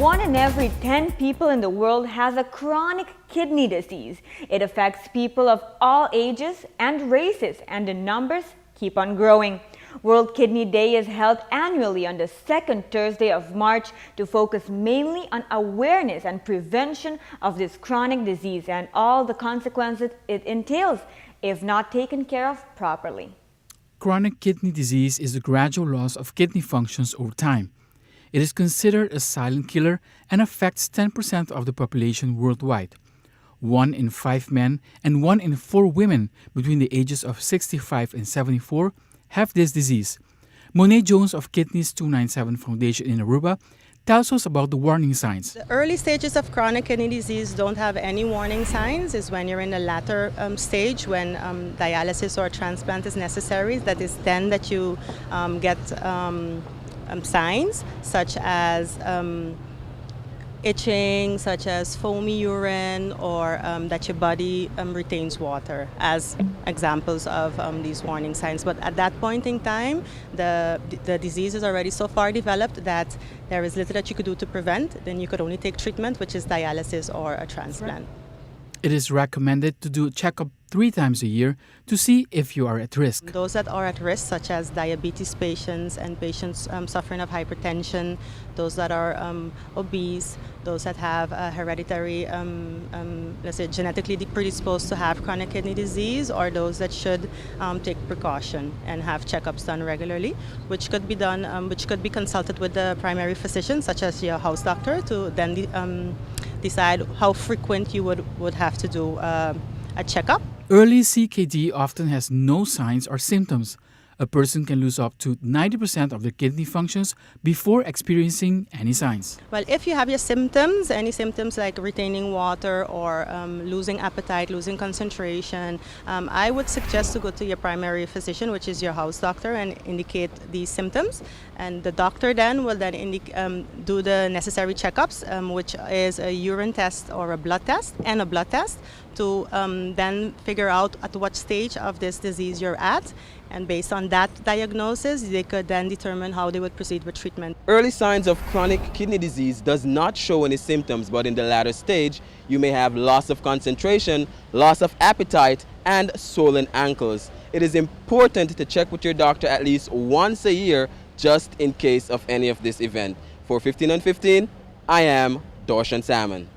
1 in every 10 people in the world has a chronic kidney disease. It affects people of all ages and races, and the numbers keep on growing. World Kidney Day is held annually on the second Thursday of March to focus mainly on awareness and prevention of this chronic disease and all the consequences it entails if not taken care of properly. Chronic kidney disease is the gradual loss of kidney functions over time. It is considered a silent killer and affects 10% of the population worldwide. 1 in 5 men and 1 in 4 women between the ages of 65 and 74 have this disease. Monet Jones of Kidneys 297 Foundation in Aruba tells us about the warning signs. The early stages of chronic kidney disease don't have any warning signs. Is when you're in the latter stage, when dialysis or transplant is necessary. That is then that you get signs such as itching, such as foamy urine, or that your body retains water as examples of these warning signs. But at that point in time, the disease is already so far developed that there is little that you could do to prevent. Then you could only take treatment, which is dialysis or a transplant. It is recommended to do a checkup 3 times a year to see if you are at risk. Those that are at risk, such as diabetes patients and patients suffering of hypertension, those that are obese, those that have hereditary, let's say genetically predisposed to have chronic kidney disease, or those that should take precaution and have checkups done regularly, which could be done, which could be consulted with the primary physician, such as your house doctor, to then decide how frequent you would have to do a checkup. Early CKD often has no signs or symptoms. A person can lose up to 90% of their kidney functions before experiencing any signs. Well, if you have your symptoms, any symptoms like retaining water or losing appetite, losing concentration, I would suggest to go to your primary physician, which is your house doctor, and indicate these symptoms. And the doctor then will do the necessary checkups, which is a urine test or a blood test, and a blood test, to then figure out at what stage of this disease you're at. And based on that diagnosis, they could then determine how they would proceed with treatment. Early signs of chronic kidney disease does not show any symptoms, but in the latter stage, you may have loss of concentration, loss of appetite, and swollen ankles. It is important to check with your doctor at least once a year, just in case of any of this event. For 15 on 15, I am Dorshan Salmon.